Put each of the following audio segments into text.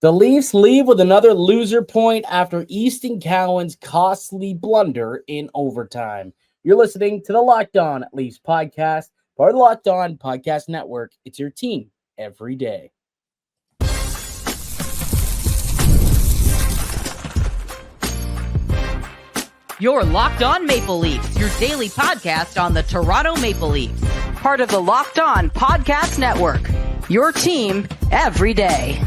The Leafs leave with another loser point after Easton Cowan's costly blunder in overtime. You're listening to the Locked On Leafs podcast, part of the Locked On Podcast Network. It's your team every day. You're Locked On Maple Leafs, your daily podcast on the Toronto Maple Leafs. Part of the Locked On Podcast Network, your team every day.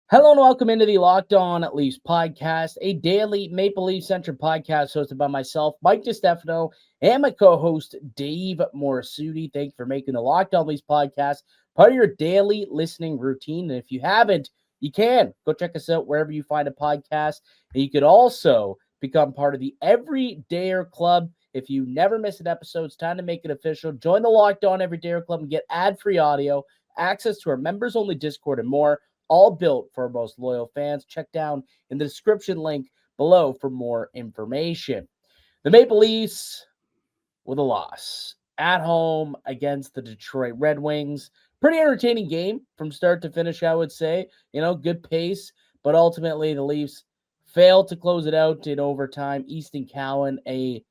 Hello and welcome into the Locked On Leafs podcast, a daily Maple Leaf-centric podcast hosted by myself, Mike DiStefano, and my co-host, Dave Morassutti. Thank you for making the Locked On Leafs podcast part of your daily listening routine. And if you haven't, you can go check us out wherever you find a podcast. And you could also become part of the Everydayer Club. If you never miss an episode, it's time to make it official. Join the Locked On Everydayer Club and get ad-free audio, access to our members-only Discord, and more. All built for our most loyal fans. Check down in the description link below for more information. The Maple Leafs with a loss at home against the Detroit Red Wings. Pretty entertaining game from start to finish, I would say. Good pace, but ultimately the Leafs failed to close it out in overtime. Easton Cowan, a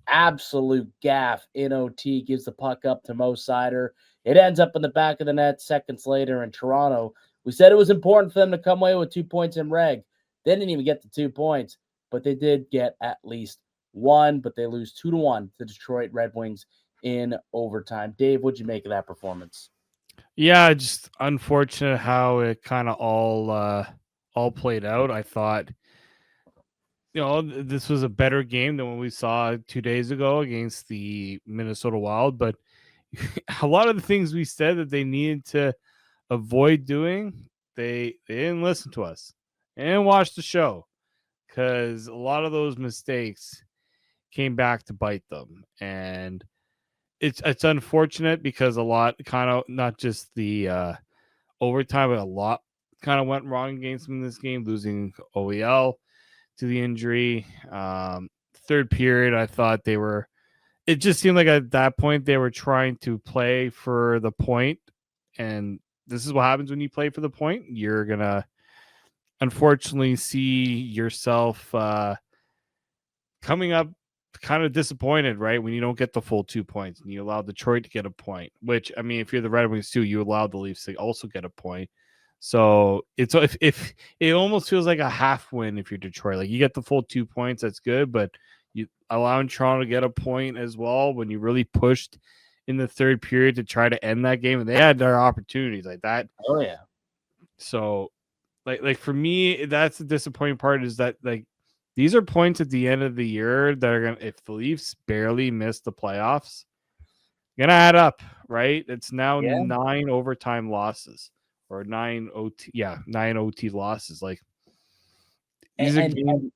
absolute gaff in OT, gives the puck up to Mo Seider. It ends up in the back of the net seconds later in Toronto. We said it was important for them to come away with 2 points in reg. They didn't even get the 2 points, but they did get at least one, but they lose 2-1 to the Detroit Red Wings in overtime. Dave, what'd you make of that performance? Yeah, just unfortunate how it kind of all played out. I thought, this was a better game than what we saw 2 days ago against the Minnesota Wild, but a lot of the things we said that they needed to avoid doing, they didn't listen to us and watch the show, because a lot of those mistakes came back to bite them. And it's unfortunate because a lot kind of, not just the overtime, but a lot kind of went wrong against them in this game, losing OEL to the injury. Third period, I thought it just seemed like at that point they were trying to play for the point, and this is what happens when you play for the point. You're going to unfortunately see yourself coming up kind of disappointed, right? When you don't get the full 2 points and you allow Detroit to get a point, which, I mean, if you're the Red Wings too, you allow the Leafs to also get a point. So it's if it almost feels like a half win if you're Detroit. Like, you get the full 2 points, that's good, but you allowing Toronto to get a point as well when you really pushed in the third period to try to end that game, and they had their opportunities like that. Oh yeah. So like for me, that's the disappointing part, is that like these are points at the end of the year that are gonna, if the Leafs barely miss the playoffs, gonna add up, right? It's now 9 overtime losses or 9 OT losses. Like these are games.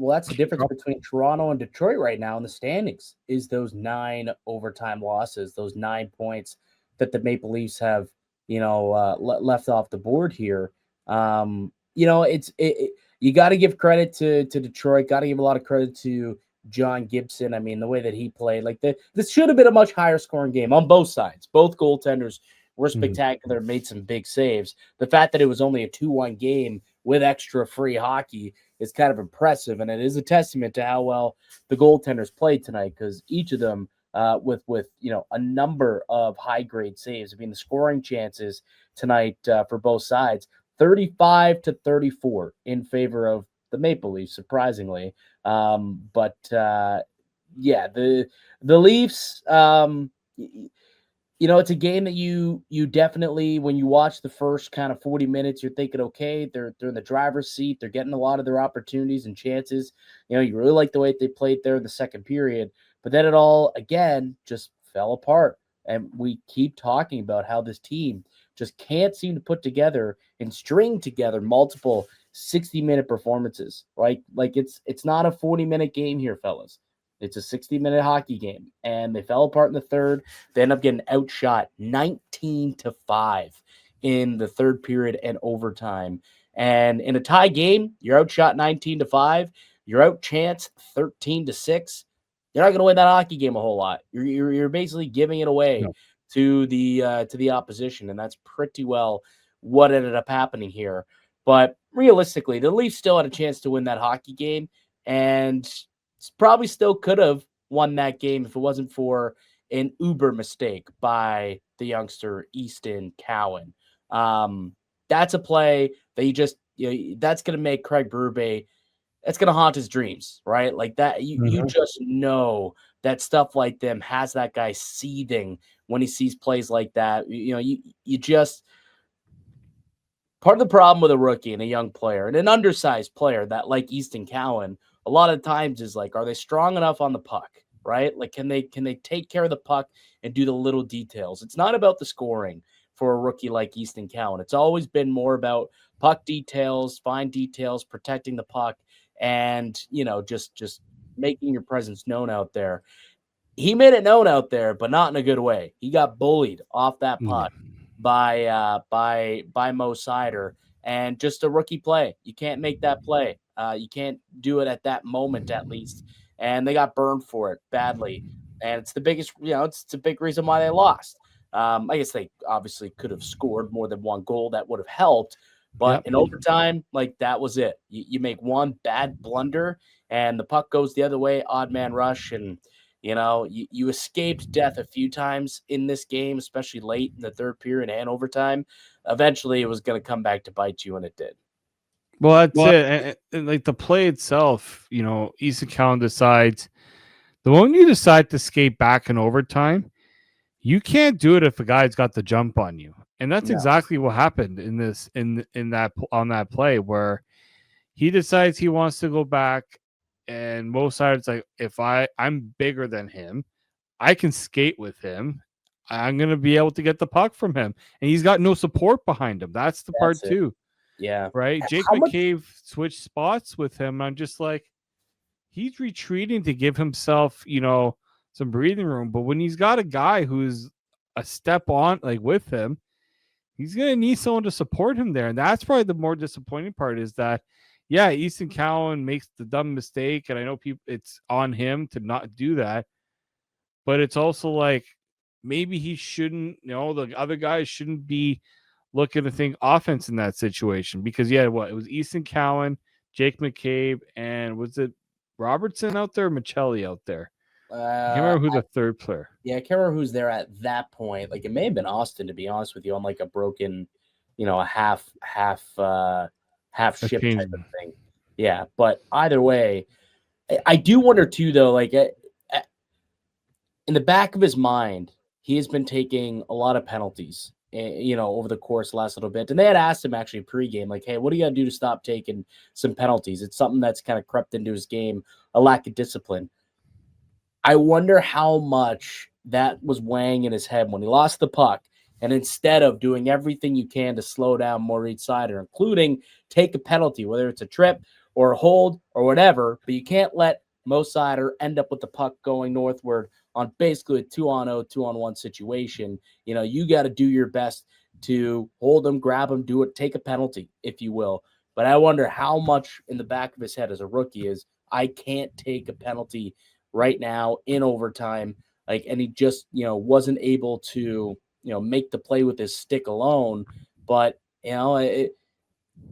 Well, that's the difference between Toronto and Detroit right now in the standings, is those 9 overtime losses, those 9 points that the Maple Leafs have, left off the board here. You got to give credit to Detroit, got to give a lot of credit to John Gibson. I mean, the way that he played, this should have been a much higher scoring game on both sides. Both goaltenders were spectacular, made some big saves. The fact that it was only a 2-1 game with extra free hockey is kind of impressive, and it is a testament to how well the goaltenders played tonight, because each of them with a number of high grade saves. I mean, the scoring chances tonight for both sides, 35-34 in favor of the Maple Leafs, surprisingly. The Leafs, it's a game that you definitely, when you watch the first kind of 40 minutes, you're thinking, okay, they're in the driver's seat. They're getting a lot of their opportunities and chances. You really like the way they played there in the second period. But then it all, again, just fell apart. And we keep talking about how this team just can't seem to put together and string together multiple 60-minute performances. Like it's not a 40-minute game here, fellas. It's a 60-minute hockey game, and they fell apart in the third. They end up getting outshot 19-5 in the third period and overtime. And in a tie game, you're outshot 19-5. You're outchanced 13-6. you're not going to win that hockey game a whole lot. You're basically giving it away to the opposition, and that's pretty well what ended up happening here. But realistically, the Leafs still had a chance to win that hockey game, and probably still could have won that game if it wasn't for an uber mistake by the youngster Easton Cowan. That's a play that that's going to make Craig Berube, that's going to haunt his dreams, right? Like that, you just know that stuff like them has that guy seething when he sees plays like that. You just, part of the problem with a rookie and a young player and an undersized player that like Easton Cowan, a lot of times is like, are they strong enough on the puck, right? Like, can they take care of the puck and do the little details? It's not about the scoring for a rookie like Easton Cowan. It's always been more about puck details, fine details, protecting the puck, and just making your presence known out there. He made it known out there, but not in a good way. He got bullied off that puck by Mo Seider, and just a rookie play. You can't make that play. You can't do it at that moment, at least. And they got burned for it badly. And it's the biggest, it's a big reason why they lost. I guess they obviously could have scored more than one goal. That would have helped. But in overtime, like, that was it. You make one bad blunder and the puck goes the other way, odd man rush. And, you escaped death a few times in this game, especially late in the third period and overtime. Eventually, it was going to come back to bite you, and it did. Well, that's it. And like the play itself, Easton Cowan decides, the moment you decide to skate back in overtime, you can't do it if a guy's got the jump on you. And that's exactly what happened in that play, where he decides he wants to go back, and Mo Seider's like, if I'm bigger than him, I can skate with him, I'm going to be able to get the puck from him. And he's got no support behind him. That's the part too. Yeah. Right? Jake McCabe switched spots with him. I'm just like, he's retreating to give himself, some breathing room. But when he's got a guy who's a step on, like, with him, he's going to need someone to support him there. And that's probably the more disappointing part, is that, Easton Cowan makes the dumb mistake. And I know it's on him to not do that. But it's also like, maybe he shouldn't, the other guys shouldn't be looking to think offense in that situation. Because, it was Easton Cowan, Jake McCabe, and was it Robertson out there, or Michelli out there? I can't remember who the third player. Yeah, I can't remember who's there at that point. Like, it may have been Austin, to be honest with you, on like a broken, a half ship type of thing. Yeah, but either way, I do wonder too, though, like, in the back of his mind, he has been taking a lot of penalties, over the course of the last little bit. And they had asked him actually pregame, like, hey, what do you got to do to stop taking some penalties? It's something that's kind of crept into his game, a lack of discipline. I wonder how much that was weighing in his head when he lost the puck. And instead of doing everything you can to slow down Moritz Seider, including take a penalty, whether it's a trip or a hold or whatever, but you can't let Mo Seider end up with the puck going northward on basically a 2-on-0, 2-on-1 situation. You got to do your best to hold him, grab him, do it, take a penalty, if you will. But I wonder how much in the back of his head as a rookie is, I can't take a penalty right now in overtime. Like, and he just, wasn't able to, make the play with his stick alone. But,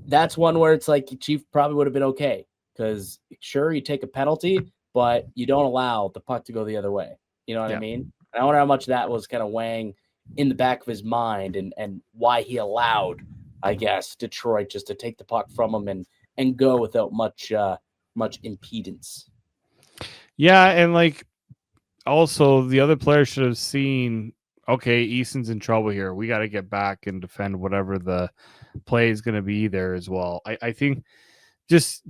that's one where it's like, Chief probably would have been okay, because sure, you take a penalty, but you don't allow the puck to go the other way. You know what I mean? And I wonder how much that was kind of weighing in the back of his mind, and why he allowed, I guess, Detroit just to take the puck from him and go without much impedance. Yeah, and like, also the other player should have seen, okay, Easton's in trouble here. We got to get back and defend whatever the play is going to be there as well. I think just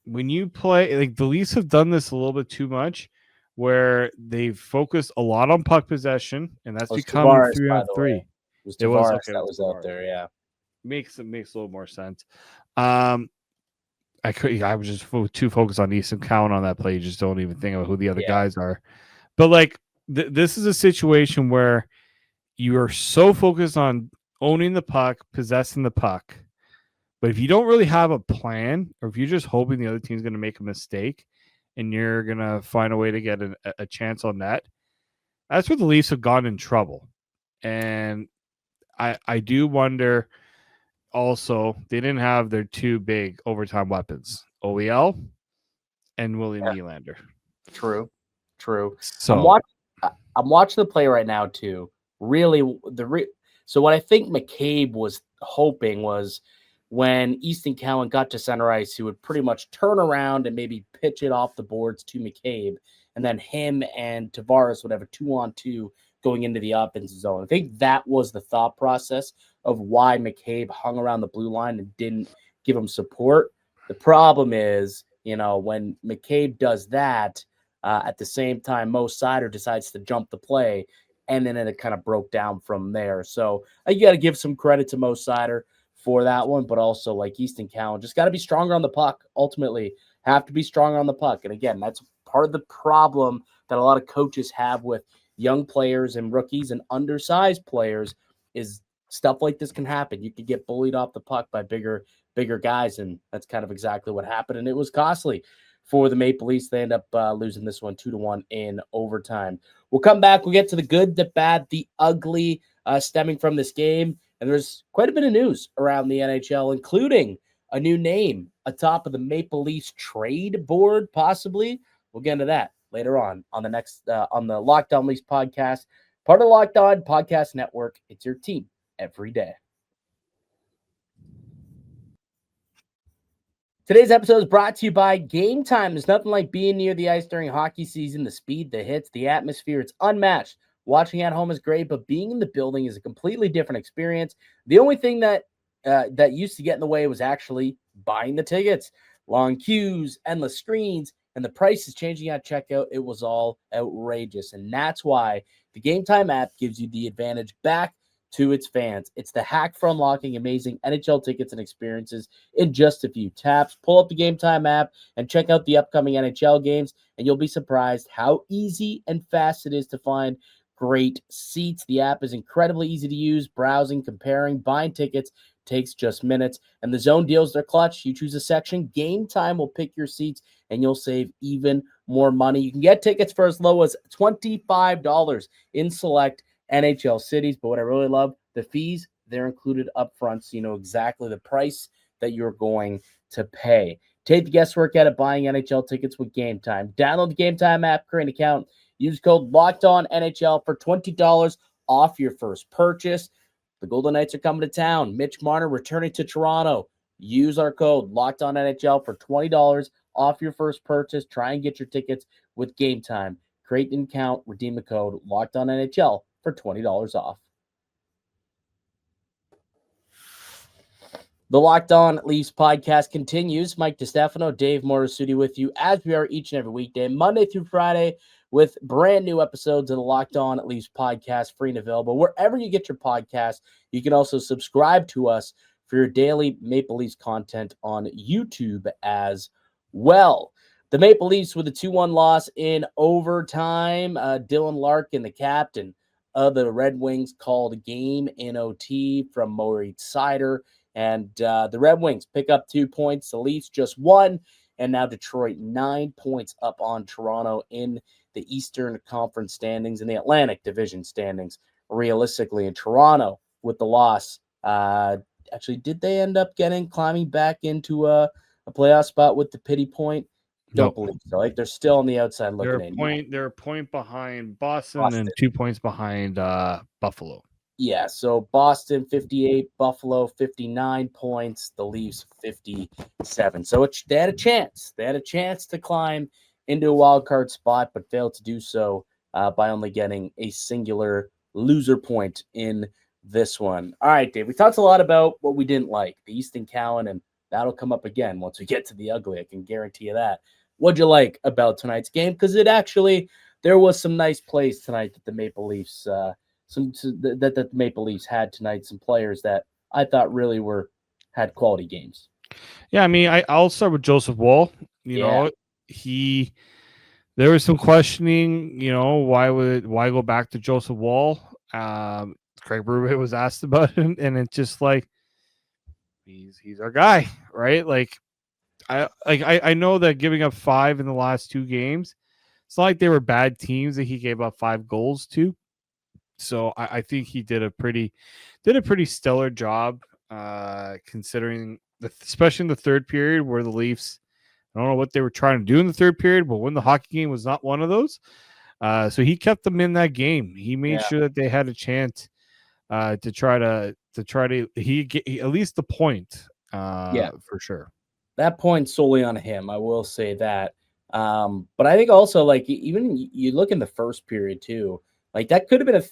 when you play, like, the Leafs have done this a little bit too much, where they've focused a lot on puck possession, and that's become 3-on-3. It was Tavares that was out there, yeah. Makes a little more sense. I was just too focused on Easton Cowan on that play. You just don't even think about who the other guys are. But like, this is a situation where you are so focused on owning the puck, possessing the puck. But if you don't really have a plan, or if you're just hoping the other team's going to make a mistake, and you're going to find a way to get a chance on that. That's where the Leafs have gone in trouble. And I do wonder also, they didn't have their two big overtime weapons, OEL and William Nylander. True. So I'm watching the play right now too. Really, so what I think McCabe was hoping was when Easton Cowan got to center ice, he would pretty much turn around and maybe pitch it off the boards to McCabe, and then him and Tavares would have a 2-on-2 going into the offensive zone. I think that was the thought process of why McCabe hung around the blue line and didn't give him support. The problem is, when McCabe does that, at the same time, Mo Seider decides to jump the play, and then it kind of broke down from there. So you got to give some credit to Mo Seider for that one, but also like Easton Cowan, just got to be stronger on the puck. Ultimately, have to be stronger on the puck. And again, that's part of the problem that a lot of coaches have with young players and rookies and undersized players is stuff like this can happen. You could get bullied off the puck by bigger guys, and that's kind of exactly what happened, and it was costly for the Maple Leafs. They end up losing this one 2-1 in overtime. We'll come back. We'll get to the good, the bad, the ugly stemming from this game. And there's quite a bit of news around the NHL, including a new name atop of the Maple Leafs trade board, possibly. We'll get into that later on the next on the Locked On Leafs podcast, part of the Locked On Podcast Network. It's your team every day. Today's episode is brought to you by Gametime. There's nothing like being near the ice during hockey season. The speed, the hits, the atmosphere, it's unmatched. Watching at home is great, but being in the building is a completely different experience. The only thing that used to get in the way was actually buying the tickets. Long queues, endless screens, and the prices changing at checkout. It was all outrageous, and that's why the Gametime app gives you the advantage back to its fans. It's the hack for unlocking amazing NHL tickets and experiences in just a few taps. Pull up the Gametime app and check out the upcoming NHL games, and you'll be surprised how easy and fast it is to find great seats. The app is incredibly easy to use. Browsing, comparing, buying tickets takes just minutes, and the zone deals their clutch. You choose a section, Gametime will pick your seats, and you'll save even more money. You can get tickets for as low as $25 in select NHL cities, but what I really love, the fees, they're included up front, so you know exactly the price that you're going to pay. Take the guesswork out of buying NHL tickets with Gametime. Download the Gametime app, create an account, use code LOCKEDONNHL for $20 off your first purchase. The Golden Knights are coming to town. Mitch Marner returning to Toronto. Use our code LOCKEDONNHL for $20 off your first purchase. Try and get your tickets with Gametime. Create an account, redeem the code LOCKEDONNHL for $20 off. The Locked On Leafs podcast continues. Mike DiStefano, Dave Morassutti with you as we are each and every weekday, Monday through Friday, with brand new episodes of the Locked On Leafs podcast, free and available wherever you get your podcast. You can also subscribe to us for your daily Maple Leafs content on YouTube as well. The Maple Leafs with a 2-1 loss in overtime. Dylan Larkin, the captain of the Red Wings, called a game in OT from Moritz Seider. And the Red Wings pick up 2 points. The Leafs just 1. And now Detroit 9 points up on Toronto in the Eastern Conference standings and the Atlantic Division standings, realistically. In Toronto, with the loss, actually, did they end up climbing back into a playoff spot with the pity point? Don't believe so. Like, they're still on the outside looking in. They're a point behind Boston and 2 points behind Buffalo. Yeah, so Boston 58, Buffalo 59 points, the Leafs 57. So they had a chance. They had a chance to climb into a wild card spot, but failed to do so by only getting a singular loser point in this one. All right, Dave, we talked a lot about what we didn't like, the Easton Cowan, and that'll come up again once we get to the ugly. I can guarantee you that. What'd you like about tonight's game? Because there was some nice plays tonight that the Maple Leafs that the Maple Leafs had tonight, some players that I thought really had quality games. Yeah, I mean, I'll start with Joseph Woll. You know, there was some questioning, why go back to Joseph Woll? Craig Berube was asked about him, and it's just like he's our guy, right? Like, I know that giving up 5 in the last 2 games, it's not like they were bad teams that he gave up 5 goals to. So I think he did a pretty stellar job, considering especially in the third period where the Leafs, I don't know what they were trying to do in the third period, but when the hockey game was not one of those. So he kept them in that game. He made sure that they had a chance to try to he get at least the point, for sure. That point solely on him. I will say that. But I think also like even you look in the first period too, like that could have been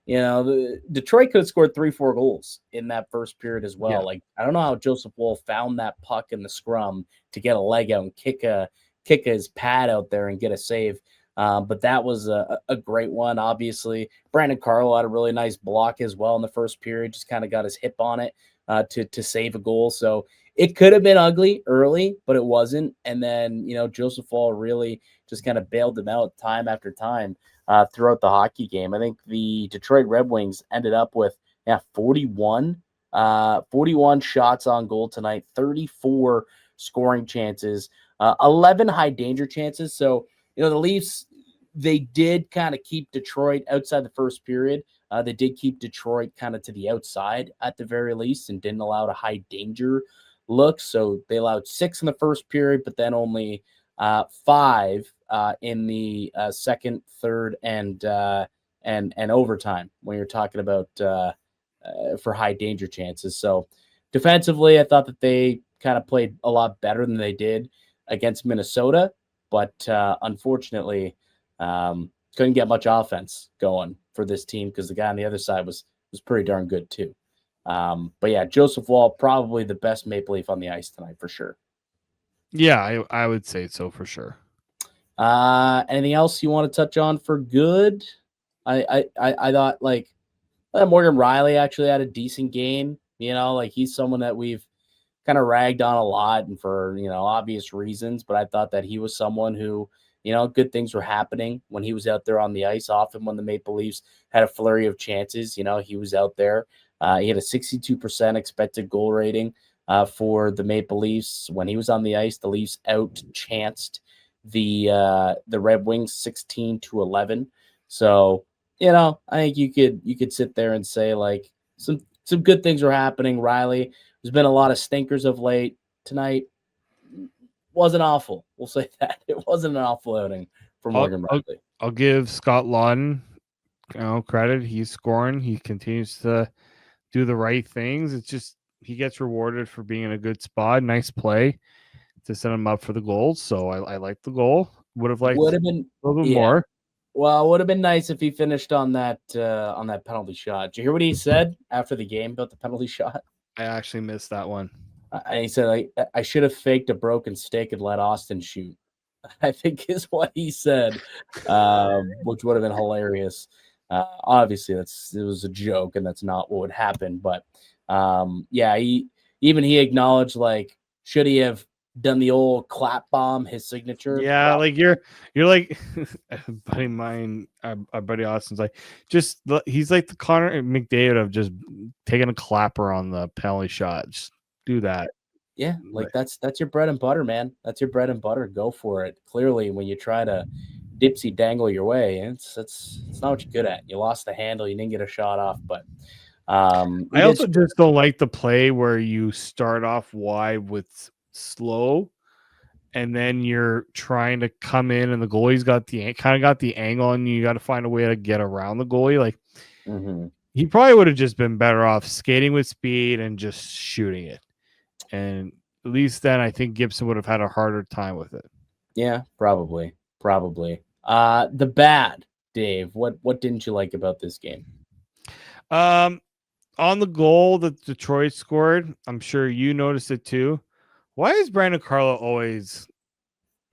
the Detroit could have scored 3-4 goals in that first period as well. Yeah. Like I don't know how Joseph Woll found that puck in the scrum to get a leg out and kick his pad out there and get a save. But that was a great one. Obviously, Brandon Carlo had a really nice block as well in the first period. Just kind of got his hip on it to save a goal. So it could have been ugly early, but it wasn't. And then, Joseph Woll really just kind of bailed them out time after time throughout the hockey game. I think the Detroit Red Wings ended up with 41 shots on goal tonight, 34 scoring chances, 11 high danger chances. So, the Leafs, they did kind of keep Detroit outside the first period. They did keep Detroit kind of to the outside at the very least and didn't allow a high danger look. So they allowed 6 in the first period, but then only 5 in the second, third, and overtime when you're talking about for high danger chances. So defensively, I thought that they kind of played a lot better than they did against Minnesota. But unfortunately, couldn't get much offense going for this team because the guy on the other side was pretty darn good too. But yeah, Joseph Woll, probably the best Maple Leaf on the ice tonight for sure. Yeah, I would say so for sure. Anything else you want to touch on for good? I thought like Morgan Riley actually had a decent game. Like he's someone that we've kind of ragged on a lot and for, obvious reasons. But I thought that he was someone who, good things were happening when he was out there on the ice. Often when the Maple Leafs had a flurry of chances, he was out there. He had a 62% expected goal rating for the Maple Leafs. When he was on the ice, the Leafs out-chanced the Red Wings 16-11. So, I think you could sit there and say like some good things were happening. Riley, there's been a lot of stinkers of late. Tonight wasn't awful. We'll say that. It wasn't an awful outing for Morgan Riley. I'll give Scott Lawton credit. He's scoring. He continues to do the right things. It's just he gets rewarded for being in a good spot. Nice play to set him up for the goals. So I like the goal. Would have liked a little bit more. Well, it would have been nice if he finished on that penalty shot. Did you hear what he said after the game about the penalty shot? I actually missed that one. He said, I should have faked a broken stick and let Austin shoot, I think is what he said, which would have been hilarious. Obviously, it was a joke, and that's not what would happen. But, he acknowledged, like, should he have done the old clap bomb, his signature? Yeah, like you're like buddy mine, our buddy Austin's like he's like the Connor McDavid of just taking a clapper on the penalty shot. Just do that. Yeah, like that's your bread and butter, man. That's your bread and butter. Go for it. Clearly, when you try to dipsy dangle your way, it's not what you're good at. You lost the handle, you didn't get a shot off, but I also just don't like the play where you start off wide with slow and then you're trying to come in and the goalie's got the angle and you got to find a way to get around the goalie. Like he probably would have just been better off skating with speed and just shooting it. And at least then I think Gibson would have had a harder time with it. Yeah, probably. The bad, Dave, what didn't you like about this game? On the goal that Detroit scored, I'm sure you noticed it too. Why is Brandon Carlo always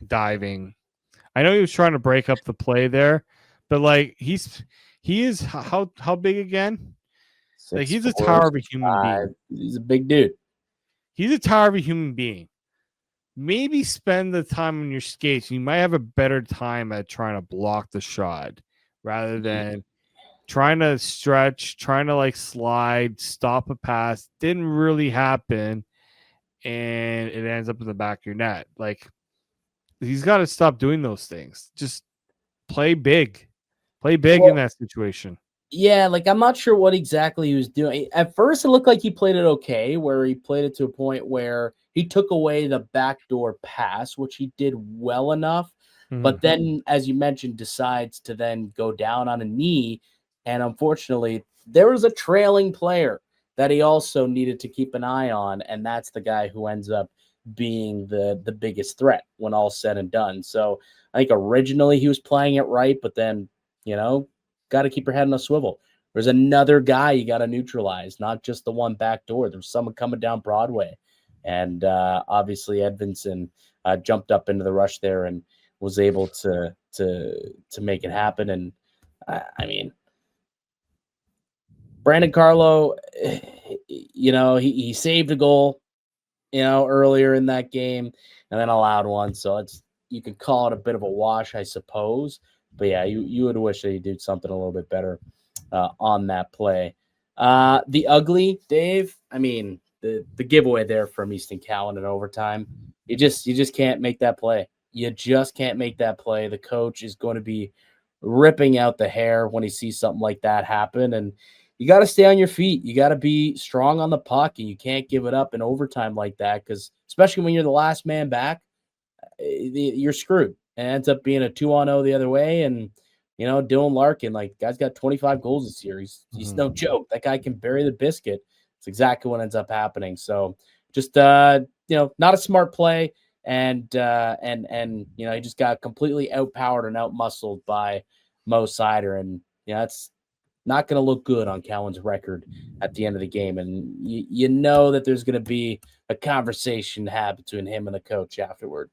diving? I know he was trying to break up the play there, but like he is how big again? 6'4", like he's a tower of a human being. He's a big dude. He's a tower of a human being. Maybe spend the time on your skates. You might have a better time at trying to block the shot rather than trying to stretch, trying to like slide, stop a pass. Didn't really happen. and it ends up in the back of your net. Like, he's got to stop doing those things. Just play big. Play big in that situation. Yeah, like I'm not sure what exactly he was doing. At first, it looked like he played it okay, where he played it to a point where he took away the backdoor pass, which he did well enough. But then, as you mentioned, decides to then go down on a knee. And unfortunately, there was a trailing player that he also needed to keep an eye on. And that's the guy who ends up being the biggest threat when all's said and done. So I think originally he was playing it right, but then, got to keep your head on a swivel. There's another guy you got to neutralize, not just the one back door. There's someone coming down Broadway. And obviously Edvinsson jumped up into the rush there and was able to make it happen. And I mean, Brandon Carlo, he saved a goal, earlier in that game and then allowed one. So you could call it a bit of a wash, I suppose. But yeah, you would wish that he did something a little bit better on that play. The ugly, Dave, I mean, the giveaway there from Easton Cowan in overtime, you just can't make that play. You just can't make that play. The coach is going to be ripping out the hair when he sees something like that happen. And you got to stay on your feet. You got to be strong on the puck, and you can't give it up in overtime like that, because especially when you're the last man back, you're screwed. And it ends up being a 2-on-0 the other way. And, Dylan Larkin, guy's got 25 goals this year. He's no joke. That guy can bury the biscuit. It's exactly what ends up happening. So just, not a smart play. And he just got completely outpowered and outmuscled by Mo Seider. And, that's not going to look good on Cowan's record at the end of the game. And you know that there's going to be a conversation to have between him and the coach afterward.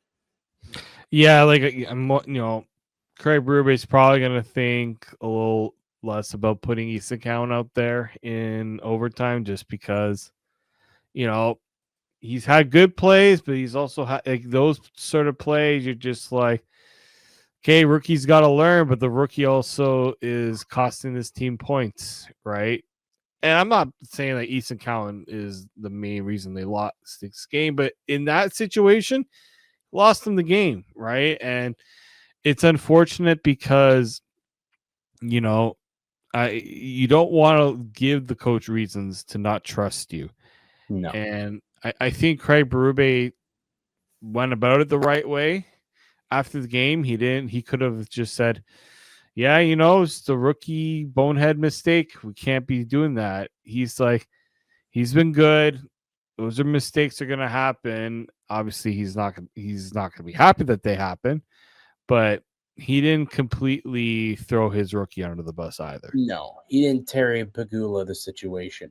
Yeah, Craig Berube is probably going to think a little less about putting Easton Cowan out there in overtime, just because, he's had good plays, but he's also had those sort of plays. You're just like, okay, rookie's got to learn, but the rookie also is costing this team points, right? And I'm not saying that Easton Cowan is the main reason they lost this game, but in that situation, lost them the game, right? And it's unfortunate because, you don't want to give the coach reasons to not trust you. No. And I think Craig Berube went about it the right way. After the game, he could have just said, yeah, it's the rookie bonehead mistake. We can't be doing that. He's been good. Those are mistakes are going to happen. Obviously, he's not going to be happy that they happen, but he didn't completely throw his rookie under the bus either. No, he didn't Terry Pagula the situation.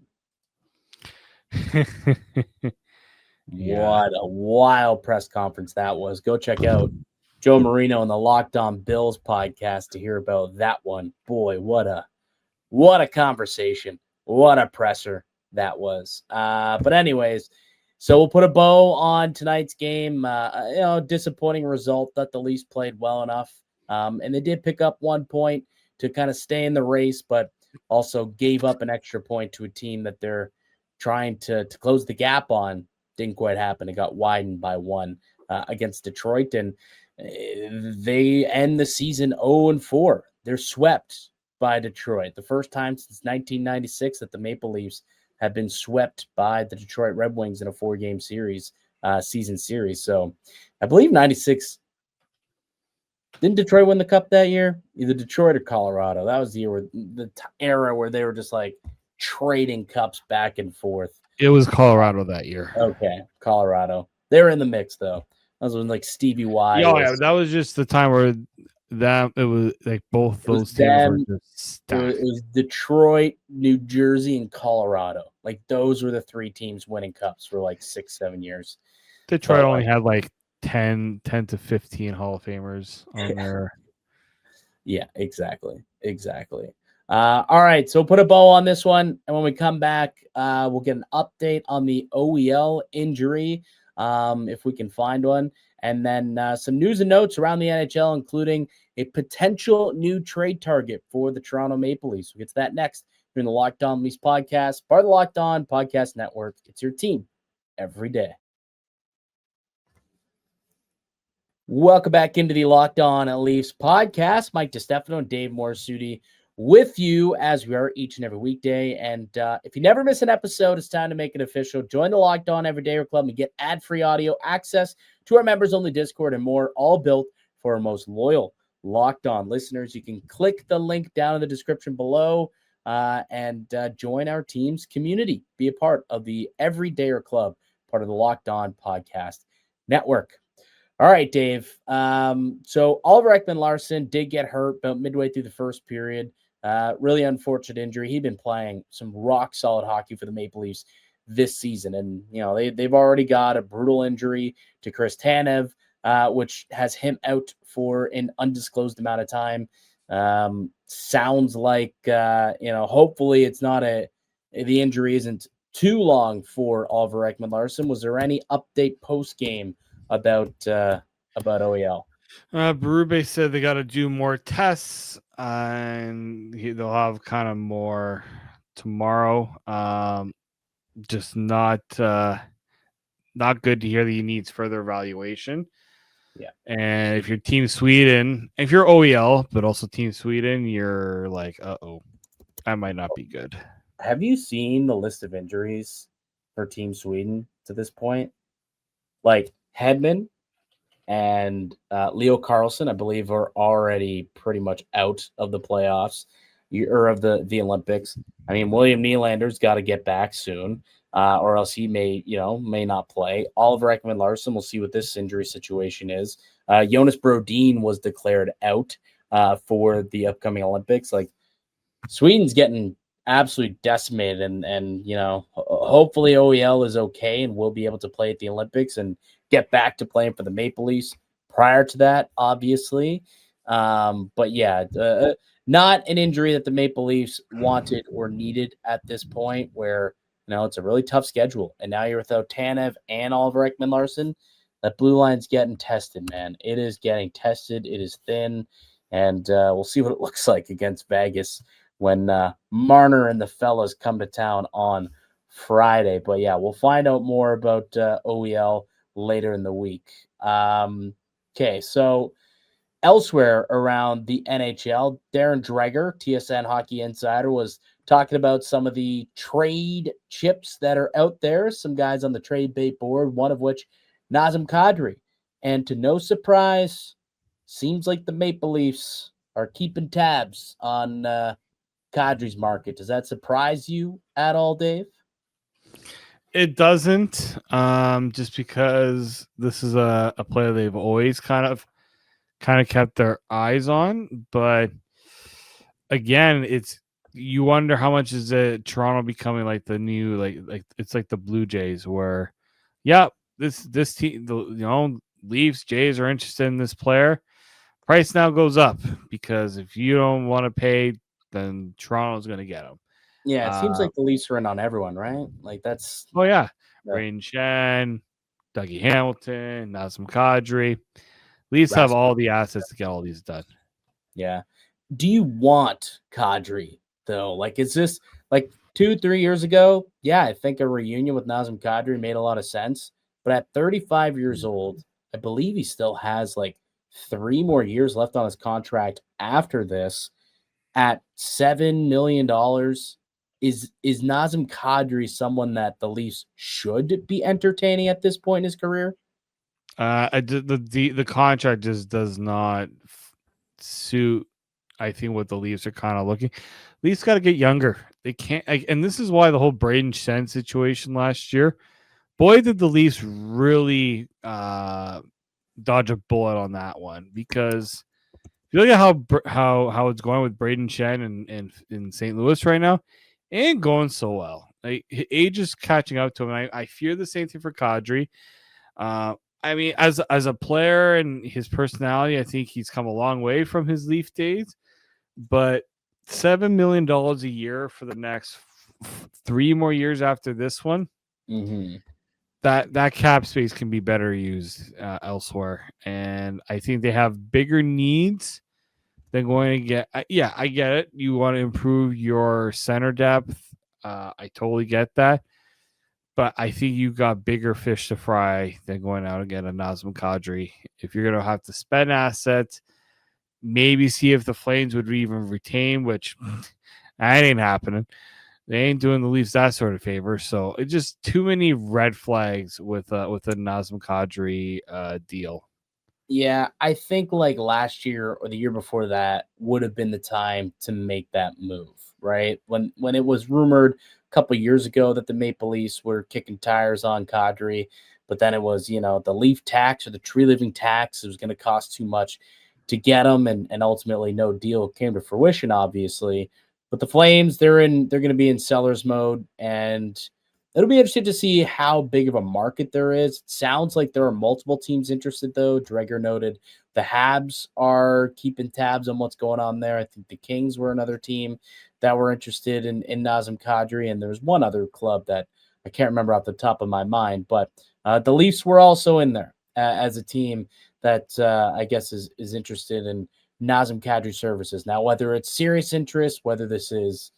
Yeah. What a wild press conference that was. Go check out Joe Marino and the Locked On Bills podcast to hear about that one. Boy, what a conversation. What a presser that was. But anyways, so we'll put a bow on tonight's game. Disappointing result that the Leafs played well enough. And they did pick up 1 point to kind of stay in the race, but also gave up an extra point to a team that they're trying to close the gap on. Didn't quite happen. It got widened by 1 against Detroit, and they end the season 0-4. They're swept by Detroit. The first time since 1996 that the Maple Leafs have been swept by the Detroit Red Wings in a 4-game season series. So I believe 96. Didn't Detroit win the cup that year? Either Detroit or Colorado. That was the year era where they were just trading cups back and forth. It was Colorado that year. Okay, Colorado. They were in the mix though. That was when Stevie Y. Yeah, that was just the time where it was both those teams were just stacked. It was Detroit, New Jersey, and Colorado. Those were the 3 teams winning cups for 6-7 years. Detroit only had 10 to 15 Hall of Famers on there. Yeah, exactly. All right, so put a bow on this one, and when we come back, we'll get an update on the OEL injury, if we can find one, and then some news and notes around the NHL, including a potential new trade target for the Toronto Maple Leafs. We'll get to that next here in the Locked On Leafs podcast, part of the Locked On Podcast Network. It's your team every day. Welcome back into the Locked On Leafs podcast. Mike DiStefano and David Morassutti with you as we are each and every weekday. And if you never miss an episode, it's time to make it official. Join the Locked On Everydayer Club and get ad-free audio access to our members-only Discord and more, all built for our most loyal Locked On listeners. You can click the link down in the description below and join our team's community. Be a part of the Everydayer Club, part of the Locked On Podcast Network. All right, Dave. So Oliver Ekman-Larsson did get hurt about midway through the first period. Really unfortunate injury. He'd been playing some rock solid hockey for the Maple Leafs this season. And, they've already got a brutal injury to Chris Tanev, which has him out for an undisclosed amount of time. Sounds like, hopefully it's not the injury isn't too long for Oliver Ekman-Larsson. Was there any update post game about OEL? Berube said they got to do more tests, and they'll have kind of more tomorrow. Just not good to hear that he needs further evaluation. Yeah, and if you're Team Sweden, if you're OEL, but also Team Sweden, you're like, that might not be good. Have you seen the list of injuries for Team Sweden to this point? Like Hedman and Leo Carlson, I believe, are already pretty much out of the playoffs or of the Olympics. I mean, William Nylander's got to get back soon, or else he may not play. Oliver Ekman-Larsson, we'll see what this injury situation is. Jonas Brodin was declared out for the upcoming Olympics. Like, Sweden's getting absolutely decimated, and hopefully OEL is okay and will be able to play at the Olympics and get back to playing for the Maple Leafs prior to that, obviously. But yeah, not an injury that the Maple Leafs wanted or needed at this point, where it's a really tough schedule, and now you're without Tanev and Oliver Ekman-Larsson. That blue line's getting tested, man. It is getting tested. It is thin, and we'll see what it looks like against Vegas when Marner and the fellas come to town on Friday. But yeah, we'll find out more about OEL later in the week. Okay, so elsewhere around the NHL, Darren Dreger, TSN Hockey Insider, was talking about some of the trade chips that are out there, some guys on the trade bait board, one of which, Nazem Kadri. And to no surprise, seems like the Maple Leafs are keeping tabs on Kadri's market. Does that surprise you at all, Dave? It doesn't, just because this is a player they've always kind of kept their eyes on. But again, you wonder how much is Toronto becoming like the new like it's like the Blue Jays, where this team, the Leafs, Jays are interested in this player. Price now goes up because if you don't want to pay, then Toronto's going to get him. Yeah, it seems like the Leafs are in on everyone, right? Like that's. Oh yeah, Braden Shen, Dougie Hamilton, Nazem Kadri. Leafs have all the assets to get all these done. Yeah. Do you want Kadri though? Like, is this like 2-3 years ago? Yeah, I think a reunion with Nazem Kadri made a lot of sense. But at 35 years old, I believe he still has like 3 more years left on his contract after this. At $7 million, is Nazem Kadri someone that the Leafs should be entertaining at this point in his career? The contract just does not suit, I think, what the Leafs are kind of looking. Leafs got to get younger. They can't, and this is why the whole Braden Shen situation last year. Boy, did the Leafs really dodge a bullet on that one, because if you look at how it's going with Braden Shen and in St. Louis right now, it ain't going so well. Like, age is catching up to him. I fear the same thing for Kadri. I mean, as a player and his personality, I think he's come a long way from his Leaf days. But $7 million a year for the next 3 more years after this one, that cap space can be better used elsewhere. And I think they have bigger needs than going to get. I get it. You want to improve your center depth. I totally get that. But I think you got bigger fish to fry than going out and getting a Nazem Kadri. If you're going to have to spend assets, maybe see if the Flames would even retain, which that ain't happening. They ain't doing the Leafs that sort of favor. So it's just too many red flags with a Nazem Kadri deal. Yeah, I think like last year or the year before that would have been the time to make that move, right? When it was rumored a couple years ago that the Maple Leafs were kicking tires on Kadri, but then it was, the leaf tax or the tree leaving tax, it was going to cost too much to get him, and ultimately no deal came to fruition, obviously. But the Flames, they're going to be in seller's mode, and it'll be interesting to see how big of a market there is. It sounds like there are multiple teams interested, though. Dreger noted the Habs are keeping tabs on what's going on there. I think the Kings were another team that were interested in Nazem Kadri, and there was one other club that I can't remember off the top of my mind, but the Leafs were also in there as a team that I guess is interested in Nazem Kadri services. Now, whether it's serious interest, whether this is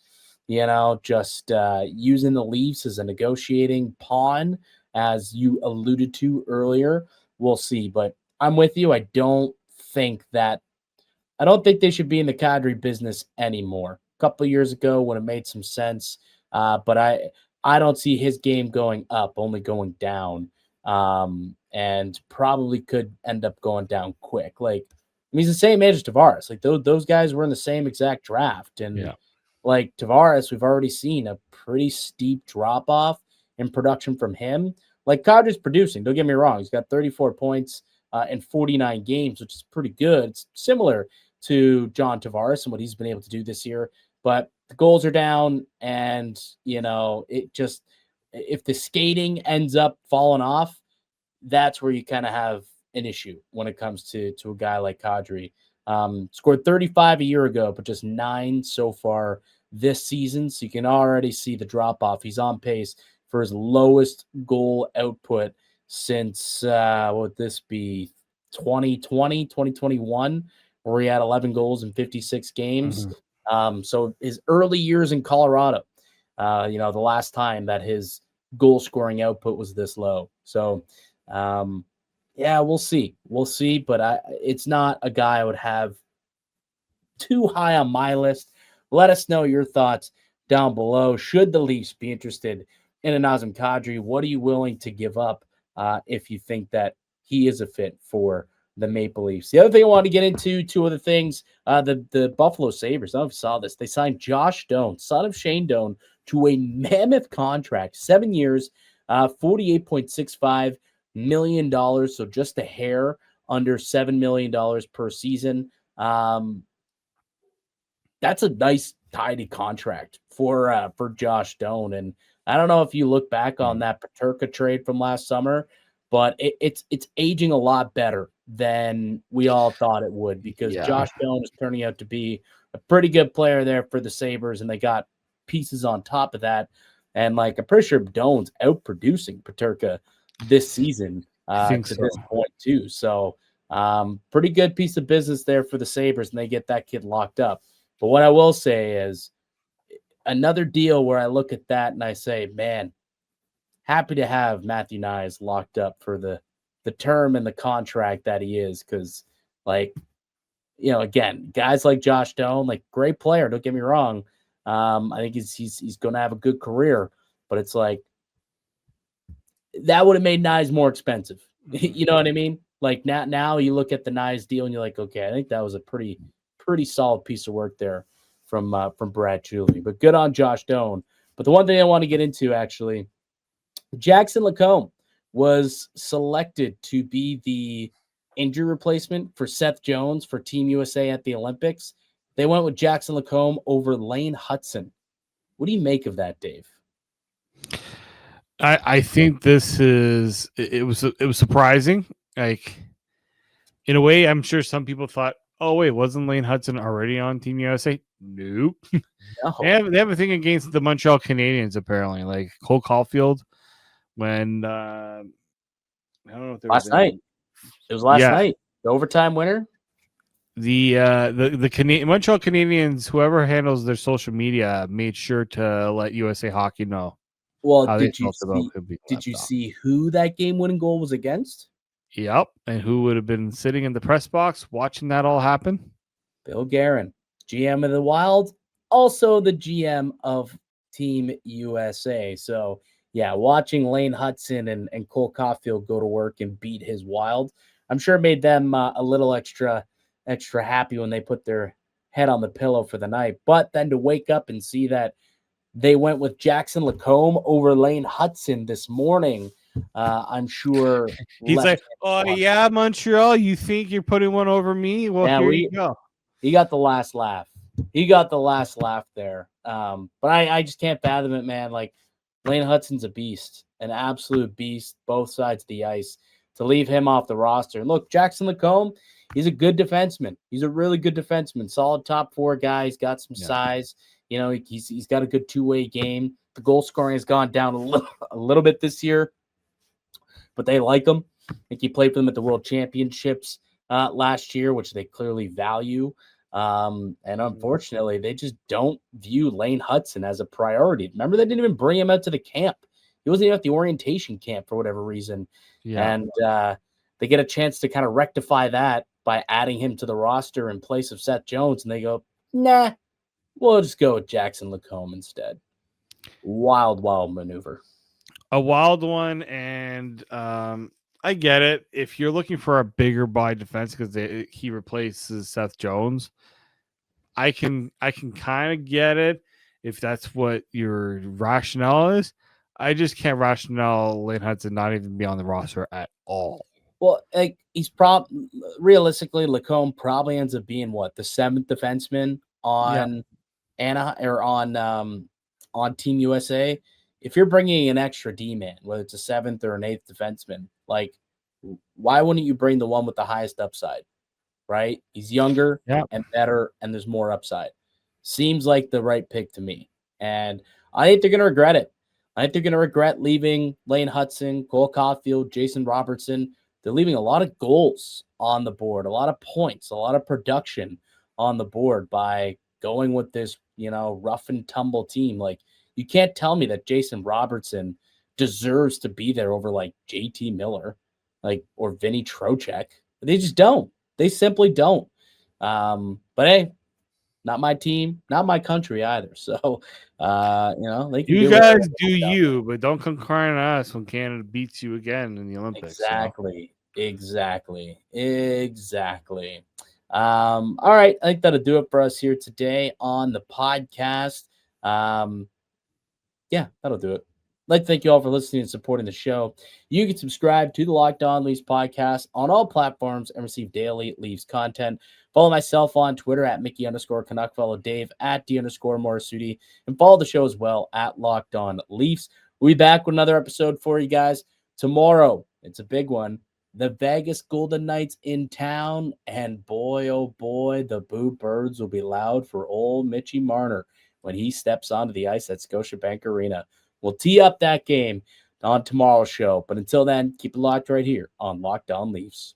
just using the Leafs as a negotiating pawn, as you alluded to earlier, we'll see. But I'm with you. I don't think they should be in the Kadri business anymore. A couple of years ago would have made some sense, but I don't see his game going up, only going down, and probably could end up going down quick. Like, he's the same age as Tavares. Like those guys were in the same exact draft, and Yeah. like Tavares, we've already seen a pretty steep drop off in production from him. Like Kadri's producing, don't get me wrong. He's got 34 points in 49 games, which is pretty good. It's similar to John Tavares and what he's been able to do this year. But the goals are down, and, it just, if the skating ends up falling off, that's where you kind of have an issue when it comes to a guy like Kadri. Scored 35 a year ago, but just 9 so far this season. So you can already see the drop off. He's on pace for his lowest goal output since, what would this be, 2021, where he had 11 goals in 56 games. So his early years in Colorado, the last time that his goal scoring output was this low. So, yeah, we'll see. We'll see, but it's not a guy I would have too high on my list. Let us know your thoughts down below. Should the Leafs be interested in a Nazem Kadri? What are you willing to give up if you think that he is a fit for the Maple Leafs? The other thing I wanted to get into, two other things, the Buffalo Sabres. I don't know if you saw this. They signed Josh Doan, son of Shane Doan, to a mammoth contract, 7 years, $48.65 million, so just a hair under $7 million per season. That's a nice tidy contract for Josh Doan. And I don't know if you look back on that Peterka trade from last summer, but it's aging a lot better than we all thought it would, because Josh Doan is turning out to be a pretty good player there for the Sabres, and they got pieces on top of that. And like, I'm pretty sure Doan's outproducing Peterka this season to this point too. So pretty good piece of business there for the Sabres, and they get that kid locked up. But what I will say is another deal where I look at that and I say, man, happy to have Matthew Knies locked up for the term and the contract that he is. Because, like, again, guys like Josh Doan, like, great player, don't get me wrong. I think he's going to have a good career, but it's like, that would have made Knies more expensive. You know what I mean? Like, now you look at the Knies deal and you're like, okay, I think that was a pretty solid piece of work there from Brad Julie. But good on Josh Doan. But the one thing I want to get into, actually, Jackson Lacombe was selected to be the injury replacement for Seth Jones for Team USA at the Olympics. They went with Jackson Lacombe over Lane Hudson. What do you make of that, Dave? I think it was surprising. Like, in a way, I'm sure some people thought, oh wait, wasn't Lane Hudson already on Team USA? Nope. No. They have a thing against the Montreal Canadiens, apparently. Like Cole Caulfield, when I don't know if there last night. It was last night. The overtime winner. The Montreal Canadiens, whoever handles their social media, made sure to let USA Hockey know. Well, how they did you felt about see? being Did left you off. see who that game-winning goal was against? Yep. And who would have been sitting in the press box watching that all happen? Bill Guerin, GM of the Wild, also the GM of Team USA. So, yeah, watching Lane Hudson and Cole Caulfield go to work and beat his Wild, I'm sure made them a little extra happy when they put their head on the pillow for the night. But then to wake up and see that they went with Jackson Lacombe over Lane Hudson this morning, I'm sure He's left. like, oh, yeah, Montreal, you think you're putting one over me? Well, Yeah, here you go. He got the last laugh. He got the last laugh there. But I just can't fathom it, man. Like, Lane Hudson's a beast, an absolute beast, both sides of the ice. To leave him off the roster. And look, Jackson Lacombe, he's a good defenseman. He's a really good defenseman. Solid top four guy. He's got some size. You know, he's got a good two-way game. The goal scoring has gone down a little bit this year, but they like him. I think he played for them at the World Championships last year, which they clearly value. And unfortunately, they just don't view Lane Hudson as a priority. Remember, they didn't even bring him out to the camp. He wasn't even at the orientation camp for whatever reason. Yeah. And they get a chance to kind of rectify that by adding him to the roster in place of Seth Jones. And they go, nah, we'll just go with Jackson Lacombe instead. Wild maneuver. A wild one. And I get it. If you're looking for a bigger body defense because he replaces Seth Jones, I can kind of get it if that's what your rationale is. I just can't rationale Lane Hudson not even be on the roster at all. Well, like he's realistically, Lacombe probably ends up being what, the seventh defenseman on on Team USA. If you're bringing an extra D man, whether it's a seventh or an eighth defenseman, like why wouldn't you bring the one with the highest upside? Right? He's younger and better, and there's more upside. Seems like the right pick to me, and I think they're going to regret it. I think they're going to regret leaving Lane Hudson, Cole Caulfield, Jason Robertson. They're leaving a lot of goals on the board, a lot of points, a lot of production on the board by going with this, rough and tumble team. Like, you can't tell me that Jason Robertson deserves to be there over like JT Miller, or Vinny Trocheck. They just don't. They simply don't. But hey, not my team, not my country either. So, they can you guys do you, but don't come crying at us when Canada beats you again in the Olympics. Exactly. All right. I think that'll do it for us here today on the podcast. Yeah, that'll do it. I'd like to thank you all for listening and supporting the show. You can subscribe to the Locked On Leafs podcast on all platforms and receive daily Leafs content. Follow myself on Twitter at Mickey_Canuck. Follow Dave at D_Morassutti. And follow the show as well at Locked On Leafs. We'll be back with another episode for you guys tomorrow. It's a big one. The Vegas Golden Knights in town. And boy, oh boy, the Boo Birds will be loud for old Mitchie Marner when he steps onto the ice at Scotiabank Arena. We'll tee up that game on tomorrow's show. But until then, keep it locked right here on Locked On Leafs.